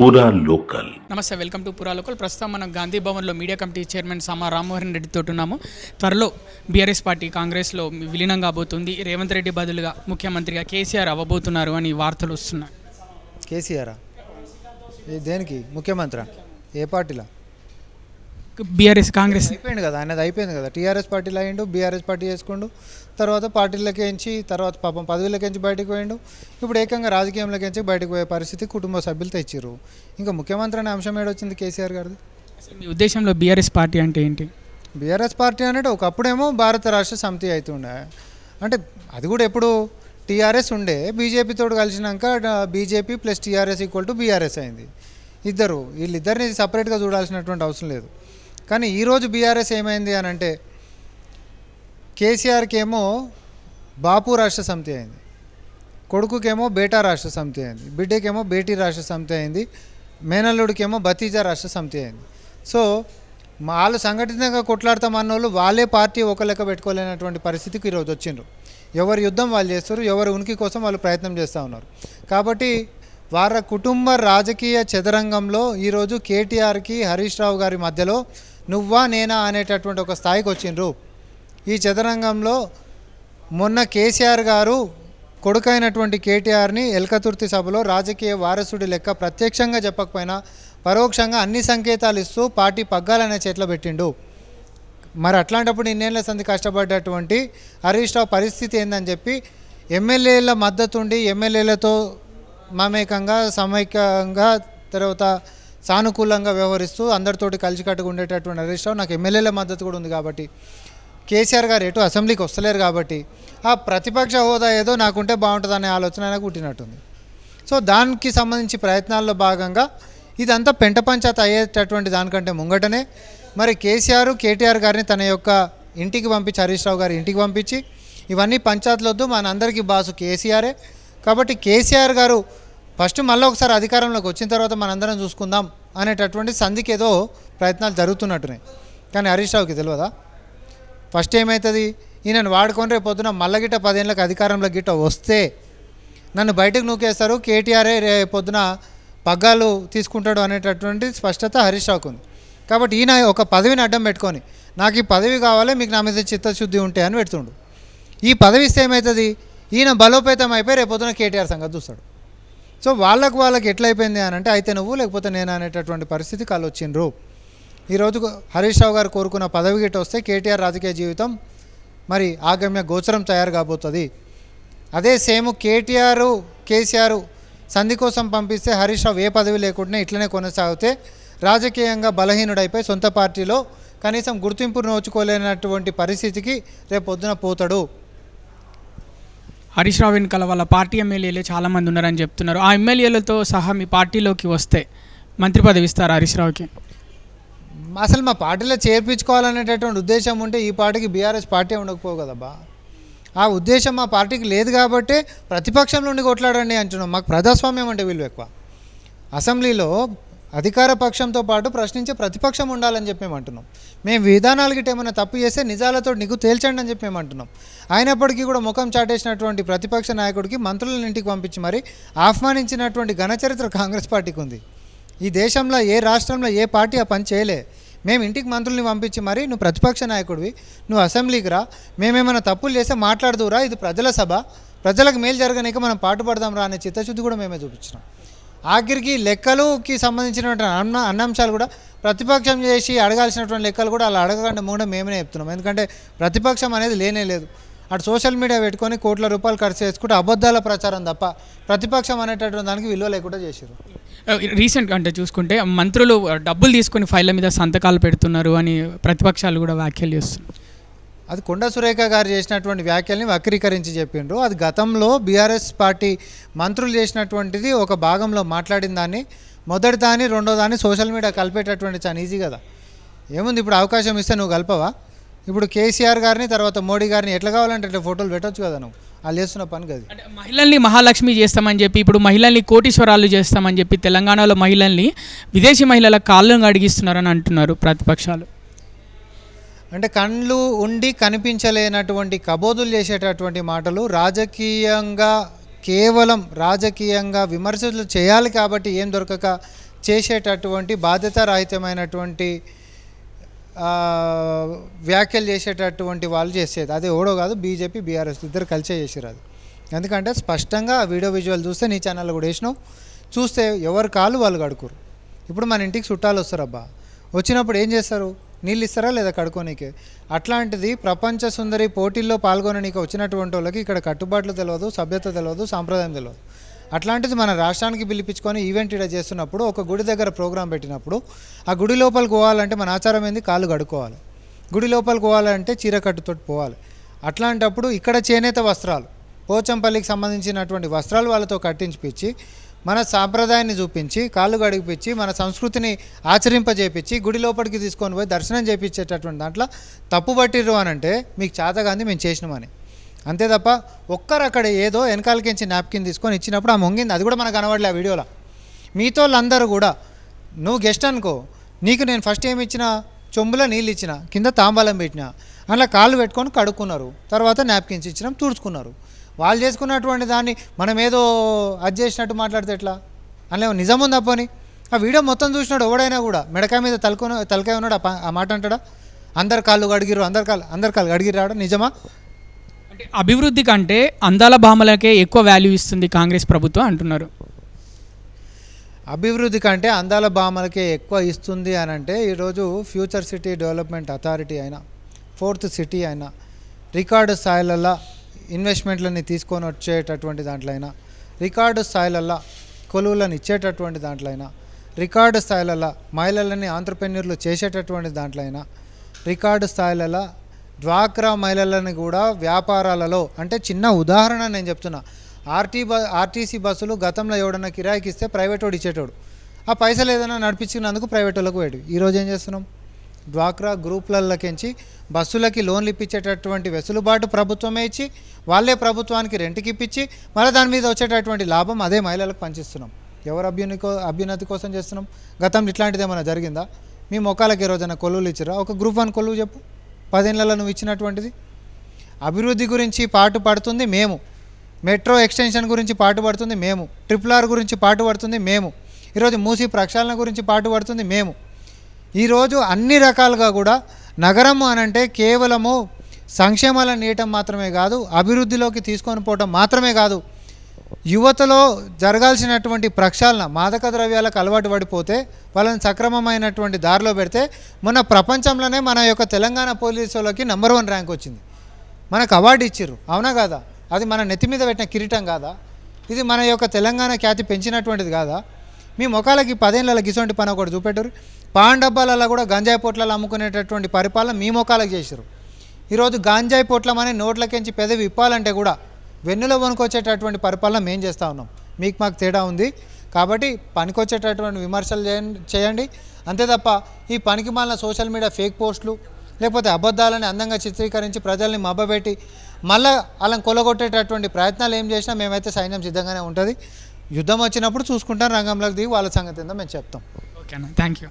పూరా లోకల్. నమస్తే, welcome to పూరా లోకల్. ప్రస్తుతం మనం గాంధీ భవన్లో మీడియా కమిటీ చైర్మన్ సమా రామ్మోహన్ రెడ్డితో ఉన్నాము. త్వరలో బీఆర్ఎస్ పార్టీ కాంగ్రెస్లో విలీనం కాబోతుంది. రేవంత్ రెడ్డి బదులుగా ముఖ్యమంత్రిగా కేసీఆర్ అవ్వబోతున్నారు అని వార్తలు వస్తున్నాయి. కేసీఆర్ దేనికి ముఖ్యమంత్రి? ఏ పార్టీలో? బీఆర్ఎస్ కాంగ్రెస్ అయిపోయింది కదా, ఆయనది అయిపోయింది కదా. టీఆర్ఎస్ పార్టీలో అయ్యిండు, బీఆర్ఎస్ పార్టీ చేసుకుండు, తర్వాత పార్టీలకేంచి, తర్వాత పాపం పదవులకేంచి బయటకు పోయిండు. ఇప్పుడు ఏకంగా రాజకీయంలోకించి బయటకు పోయే పరిస్థితి కుటుంబ సభ్యులు తెచ్చిర్రు. ఇంకా ముఖ్యమంత్రి అనే అంశం ఏడొచ్చింది కేసీఆర్ గారిది? మీ ఉద్దేశంలో బీఆర్ఎస్ పార్టీ అంటే ఏంటి? బీఆర్ఎస్ పార్టీ అంటే ఒకప్పుడేమో భారత రాష్ట్ర సమితి అవుతుండే, అంటే అది కూడా ఎప్పుడు టీఆర్ఎస్ ఉండే, బీజేపీ తోడు కలిసినాక BJP plus TRS equal to BRS అయింది. వీళ్ళిద్దరిని సపరేట్గా చూడాల్సినటువంటి అవసరం లేదు. కానీ ఈరోజు బీఆర్ఎస్ ఏమైంది అని అంటే, కేసీఆర్కి ఏమో బాపు రాష్ట్ర సమితి అయింది, కొడుకుకేమో బేటా రాష్ట్ర సమితి అయింది, బిడ్డకేమో బేటీ రాష్ట్ర సమితి అయింది, మేనల్లుడికేమో భతీజా రాష్ట్ర సమితి అయింది. సో వాళ్ళు సంఘటితంగా కొట్లాడతామన్న వాళ్ళు వాళ్ళే పార్టీ ఒక లెక్క పెట్టుకోలేనటువంటి పరిస్థితికి ఈరోజు వచ్చిండ్రు. ఎవరి యుద్ధం వాళ్ళు చేస్తారు, ఎవరి ఉనికి కోసం వాళ్ళు ప్రయత్నం చేస్తూ ఉన్నారు. కాబట్టి వారి కుటుంబ రాజకీయ చదరంగంలో ఈరోజు కేటీఆర్కి హరీష్ రావు గారి మధ్యలో నువ్వా నేనా అనేటటువంటి ఒక స్థాయికి వచ్చిండ్రు. ఈ చదరంగంలో మొన్న కేసీఆర్ గారు కొడుకైనటువంటి కేటీఆర్ని ఎల్కతుర్తి సభలో రాజకీయ వారసుడి లెక్క ప్రత్యక్షంగా చెప్పకపోయినా పరోక్షంగా అన్ని సంకేతాలు ఇస్తూ పార్టీ పగ్గాలనే చేతిలో పెట్టిండు. మరి అట్లాంటప్పుడు ఇన్నేళ్ల సంది కష్టపడ్డటువంటి హరీష్ రావు పరిస్థితి ఏందని చెప్పి ఎమ్మెల్యేల మద్దతుండి ఎమ్మెల్యేలతో మమేకంగా సమైక్యంగా తర్వాత సానుకూలంగా వ్యవహరిస్తూ అందరితోటి కలిసికట్టుగా ఉండేటటువంటి హరీష్ రావు నాకు ఎమ్మెల్యేల మద్దతు కూడా ఉంది కాబట్టి, కేసీఆర్ గారు ఎటు అసెంబ్లీకి వస్తలేరు కాబట్టి ఆ ప్రతిపక్ష హోదా ఏదో నాకుంటే బాగుంటుందనే ఆలోచన నాకు పుట్టినట్టుంది. సో దానికి సంబంధించి ప్రయత్నాల్లో భాగంగా ఇదంతా పెంట పంచాయతీ అయ్యేటటువంటి దానికంటే ముంగటనే మరి కేటీఆర్ గారిని తన యొక్క ఇంటికి పంపించి, హరీష్ రావు గారి ఇంటికి పంపించి, ఇవన్నీ పంచాయతీలొద్దు, మనందరికీ బాసు కేసీఆరే కాబట్టి కేసీఆర్ గారు ఫస్ట్ మళ్ళీ ఒకసారి అధికారంలోకి వచ్చిన తర్వాత మనందరం చూసుకుందాం అనేటటువంటి సంధికి ఏదో ప్రయత్నాలు జరుగుతున్నట్టున్నాయి. కానీ హరీష్ రావుకి తెలియదా? ఫస్ట్ ఏమవుతుంది, ఈయనను వాడుకొని రేపు పొద్దున మల్లగిట్ట 10 ఏళ్ళకి అధికారంలో గిట్ట వస్తే నన్ను బయటకు నూకేస్తారు, కేటీఆరే రేపొద్దున పగ్గాలు తీసుకుంటాడు అనేటటువంటి స్పష్టత హరీష్ రావుకు ఉంది. కాబట్టి ఈయన ఒక పదవిని అడ్డం పెట్టుకొని నాకు ఈ పదవి కావాలి, మీకు నా మీద చిత్తశుద్ధి ఉంటే అని పెడుతుండు. ఈ పదవి ఇస్తే ఏమవుతుంది, ఈయన బలోపేతం అయిపోయి రేపొద్దున కేటీఆర్ సంగతి చూస్తాడు. సో వాళ్ళకి ఎట్లయిపోయింది అని అంటే అయితే నువ్వు లేకపోతే నేను అనేటటువంటి పరిస్థితి కాళ్ళు వచ్చిండ్రు. ఈరోజు హరీష్ రావు గారు కోరుకున్న పదవి గిట్ట వస్తే కేటీఆర్ రాజకీయ జీవితం మరి ఆగమ్య గోచరం తయారు కాబోతుంది. అదే సేమ్ కేసీఆర్ సంధి కోసం పంపిస్తే హరీష్ రావు ఏ పదవి లేకుండా ఇట్లనే కొనసాగితే రాజకీయంగా బలహీనుడైపోయి సొంత పార్టీలో కనీసం గుర్తింపు నోచుకోలేనటువంటి పరిస్థితికి రేపు పొద్దున పోతాడు. హరీష్ రావు వెనుకల వాళ్ళ పార్టీ ఎమ్మెల్యేలే చాలామంది ఉన్నారని చెప్తున్నారు. ఆ ఎమ్మెల్యేలతో సహా మీ పార్టీలోకి వస్తే మంత్రి పదవి ఇస్తారు హరీష్ రావుకి? అసలు మా పార్టీలో చేర్పించుకోవాలనేటటువంటి ఉద్దేశం ఉంటే ఈ పార్టీకి బీఆర్ఎస్ పార్టీ ఉండకపోవు కదబ్బా. ఆ ఉద్దేశం మా పార్టీకి లేదు కాబట్టి ప్రతిపక్షం నుండి కొట్లాడండి అంటున్నాం. మాకు ప్రజాస్వామ్యం అంటే విలువ ఎక్కువ. అసెంబ్లీలో అధికార పక్షంతో పాటు ప్రశ్నించే ప్రతిపక్షం ఉండాలని చెప్పి మేము అంటున్నాం. మేము విధానాలు గిట్ట ఏమైనా తప్పు చేస్తే నిజాలతో నీకు తేల్చండి అని చెప్పి మేము అంటున్నాం. అయినప్పటికీ కూడా ముఖం చాటేసినటువంటి ప్రతిపక్ష నాయకుడికి మంత్రులను ఇంటికి పంపించి మరి ఆహ్వానించినటువంటి ఘనచరిత్ర కాంగ్రెస్ పార్టీకి ఉంది. ఈ దేశంలో ఏ రాష్ట్రంలో ఏ పార్టీ ఆ పని చేయలే. మేము ఇంటికి మంత్రుల్ని పంపించి మరి నువ్వు ప్రతిపక్ష నాయకుడివి, నువ్వు అసెంబ్లీకి రా, మేమేమైనా తప్పులు చేస్తే మాట్లాడుదురా, ఇది ప్రజల సభ, ప్రజలకు మేలు జరగనీక మనం పాటుపడదాం రా అనే చిత్తశుద్ధి కూడా మేమే చూపించినాం. ఆఖరికి లెక్కలుకి సంబంధించినటువంటి అన్నాంశాలు కూడా ప్రతిపక్షం చేసి అడగాల్సినటువంటి లెక్కలు కూడా అలా అడగకుండా కూడా మేమే చెప్తున్నాం. ఎందుకంటే ప్రతిపక్షం అనేది లేనే లేదు. అటు సోషల్ మీడియా పెట్టుకొని కోట్ల రూపాయలు ఖర్చు చేసుకుంటే అబద్ధాల ప్రచారం తప్ప ప్రతిపక్షం అనేటటువంటి దానికి విలువ లేకుండా చేశారు. రీసెంట్గా అంటే చూసుకుంటే మంత్రులు డబ్బులు తీసుకొని ఫైళ్ళ మీద సంతకాలు పెడుతున్నారు అని ప్రతిపక్షాలు కూడా వ్యాఖ్యలు చేస్తున్నారు. అది కొండా సురేఖ గారు చేసినటువంటి వ్యాఖ్యల్ని వక్రీకరించి చెప్పిండ్రు. అది గతంలో బీఆర్ఎస్ పార్టీ మంత్రులు చేసినటువంటిది ఒక భాగంలో మాట్లాడిన దాన్ని మొదటి దాన్ని రెండో దాన్ని సోషల్ మీడియా కలిపేటటువంటి చాలా ఈజీ కదా. ఏముంది, ఇప్పుడు అవకాశం ఇస్తే నువ్వు కలపవా? ఇప్పుడు కేసీఆర్ గారిని తర్వాత మోడీ గారిని ఎట్లా కావాలంటే అట్లా ఫోటోలు పెట్టవచ్చు కదా. నువ్వు వాళ్ళు చేస్తున్న పని కదా. మహిళల్ని మహాలక్ష్మి చేస్తామని చెప్పి ఇప్పుడు మహిళల్ని కోటీశ్వరాలు చేస్తామని చెప్పి తెలంగాణలో మహిళల్ని విదేశీ మహిళల కాళ్ళను అడిగిస్తున్నారని అంటున్నారు ప్రతిపక్షాలు. అంటే కళ్ళు ఉండి కనిపించలేనటువంటి కబోదులు చేసేటటువంటి మాటలు రాజకీయంగా కేవలం రాజకీయంగా విమర్శలు చేయాలి కాబట్టి ఏం దొరకక చేసేటటువంటి బాధ్యతారాహిత్యమైనటువంటి వ్యాఖ్యలు చేసేటటువంటి వాళ్ళు చేసేది. అది ఎవడో కాదు, బీజేపీ బీఆర్ఎస్ ఇద్దరు కలిసే చేసారు అది. ఎందుకంటే స్పష్టంగా వీడియో విజువల్ చూస్తే నీ ఛానల్లో కూడా వేసినావు, చూస్తే ఎవరి కాళ్ళు వాళ్ళు కడుకోరు. ఇప్పుడు మన ఇంటికి చుట్టాలు వస్తారు అబ్బా, వచ్చినప్పుడు ఏం చేస్తారు? నీళ్ళు ఇస్తారా లేదా కడుకోనీకే? అట్లాంటిది ప్రపంచ సుందరి పోటీల్లో పాల్గొననీకి వచ్చినటువంటి వాళ్ళకి ఇక్కడ కట్టుబాట్లు తెలియదు, సభ్యత తెలియదు, సాంప్రదాయం తెలియదు. అట్లాంటిది మన రాష్ట్రానికి పిలిపించుకొని ఈవెంట్ ఇక్కడ చేస్తున్నప్పుడు, ఒక గుడి దగ్గర ప్రోగ్రాం పెట్టినప్పుడు ఆ గుడి లోపలికి పోవాలంటే మన ఆచారం ఏంది? కాళ్ళు కడుక్కోవాలి. గుడి లోపలికి పోవాలంటే చీరకట్టుతో పోవాలి. అట్లాంటప్పుడు ఇక్కడ చేనేత వస్త్రాలు, పోచంపల్లికి సంబంధించినటువంటి వస్త్రాలు వాళ్ళతో కట్టించిపించి మన సాంప్రదాయాన్ని చూపించి, కాళ్ళు గడిపించి, మన సంస్కృతిని ఆచరింపజేపించి గుడి లోపలికి తీసుకొని పోయి దర్శనం చేయించేటటువంటి దాంట్లో తప్పు పట్టిర్రు అని అంటే మీకు చేతగాంది మేము చేసినామని. అంతే తప్ప ఒక్కరు అక్కడ ఏదో వెనకాలకించి నాప్కిన్ తీసుకొని ఇచ్చినప్పుడు ఆ మొంగింది, అది కూడా మనకు కనబడలే ఆ వీడియోలో. మీతో వాళ్ళందరూ కూడా, నువ్వు గెస్ట్ అనుకో, నీకు నేను ఫస్ట్ ఏమి ఇచ్చిన? చెంబులో నీళ్ళు ఇచ్చిన, కింద తాంబాలం పెట్టిన, అలా కాళ్ళు పెట్టుకొని కడుక్కున్నారు, తర్వాత నాప్కిన్స్ ఇచ్చినాం, తుడుచుకున్నారు. వాళ్ళు చేసుకున్నటువంటి దాన్ని మనం ఏదో అది చేసినట్టు మాట్లాడితే ఎట్లా? అందులో నిజం ఉందా పోని? ఆ వీడియో మొత్తం చూసినాడు ఎవడైనా కూడా మెడకాయ మీద తలకాయ ఉన్నాడు ఆ మాట అంటాడా? అందరు కాళ్ళు కడిగిరు, అందరు కాళ్ళు కడిగిరాడు, నిజమా? అంటే అభివృద్ధి కంటే అందాల భామలకే ఎక్కువ వాల్యూ ఇస్తుంది కాంగ్రెస్ ప్రభుత్వం అంటున్నారు. అభివృద్ధి కంటే అందాల భామలకే ఎక్కువ ఇస్తుంది అని అంటే ఈరోజు ఫ్యూచర్ సిటీ డెవలప్మెంట్ అథారిటీ అయినా, 4th సిటీ అయినా, రికార్డు స్థాయిలలో ఇన్వెస్ట్మెంట్లని తీసుకొని వచ్చేటటువంటి దాంట్లో అయినా, రికార్డు స్థాయిలలో కొలువులను ఇచ్చేటటువంటి దాంట్లో అయినా, రికార్డు స్థాయిలలో మహిళలని ఆంట్రప్రెన్యూర్లు చేసేటటువంటి దాంట్లో అయినా, రికార్డు స్థాయిలలో డ్వాక్రా మహిళలను కూడా వ్యాపారాలలో, అంటే చిన్న ఉదాహరణ నేను చెప్తున్నా, ఆర్టీసీ బస్సులు గతంలో ఎవడన్నా కిరాయికి ఇస్తే ప్రైవేట్ వాడు ఇచ్చేటోడు, ఆ పైసలు ఏదైనా నడిపించినందుకు ప్రైవేట్ వాళ్ళకు పోయాడు. ఈరోజు ఏం చేస్తున్నాం? డ్వాక్రా గ్రూపులకించి బస్సులకి లోన్లు ఇప్పించేటటువంటి వెసులుబాటు ప్రభుత్వమే ఇచ్చి, వాళ్ళే ప్రభుత్వానికి రెంట్కి ఇప్పించి, మళ్ళీ దాని మీద వచ్చేటటువంటి లాభం అదే మహిళలకు పంచిస్తున్నాం. ఎవరు అభ్యున్నతి కోసం చేస్తున్నాం? గతంలో ఇట్లాంటిది ఏమైనా జరిగిందా? మీ మొక్కలకి ఈ రోజున కొలువులు ఇచ్చిరా? ఒక గ్రూప్ 1 కొలువు చెప్పు, 10 ఏళ్లలో నువ్వు ఇచ్చినటువంటిది. అభివృద్ధి గురించి పాటుపడుతుంది మేము, మెట్రో ఎక్స్టెన్షన్ గురించి పాటుపడుతుంది మేము, RRR గురించి పాటుపడుతుంది మేము, ఈరోజు మూసీ ప్రక్షాళన గురించి పాటుపడుతుంది మేము. ఈరోజు అన్ని రకాలుగా కూడా నగరం అనంటే కేవలము సంక్షేమాలను నీయటం మాత్రమే కాదు, అభివృద్ధిలోకి తీసుకొని పోవటం మాత్రమే కాదు, యువతలో జరగాల్సినటువంటి ప్రక్షాళన, మాదక ద్రవ్యాలకు అలవాటు పడిపోతే వాళ్ళని సక్రమమైనటువంటి దారిలో పెడితే, మొన్న ప్రపంచంలోనే మన యొక్క తెలంగాణ పోలీసులకి నెంబర్ 1 ర్యాంక్ వచ్చింది, మనకు అవార్డు ఇచ్చిర్రు, అవునా కాదా? అది మన నెత్తి మీద పెట్టిన కిరీటం కాదా? ఇది మన యొక్క తెలంగాణ ఖ్యాతి పెంచినటువంటిది కాదా? మీ మొక్కలకి 10 ఏళ్ళ గిసొంటి పని ఒకటి చూపెట్టరు. పాన్ డబ్బాలలో కూడా గంజాయి పొట్లలో అమ్ముకునేటటువంటి పరిపాలన మీ మొక్కలకు చేశారు. ఈరోజు గంజాయి పొట్లమని నోట్లకించి పెదవి ఇప్పాలంటే కూడా వెన్నులో వణుకొచ్చేటటువంటి పరిపాలన మేము చేస్తూ ఉన్నాం. మీకు మాకు తేడా ఉంది. కాబట్టి పనికొచ్చేటటువంటి విమర్శలు చేయండి, అంతే తప్ప ఈ పనికి మాలిన సోషల్ మీడియా ఫేక్ పోస్టులు లేకపోతే అబద్ధాలని అందంగా చిత్రీకరించి ప్రజల్ని మభ్యపెట్టి మళ్ళీ వాళ్ళని కొలగొట్టేటటువంటి ప్రయత్నాలు ఏం చేసినా మేమైతే సైన్యం సిద్ధంగానే ఉంటుంది. యుద్ధం వచ్చినప్పుడు చూసుకుంటాం, రంగంలోకి దిగి వాళ్ళ సంగతి ఏందో మేము చెప్తాం. ఓకేనా, థ్యాంక్ యూ.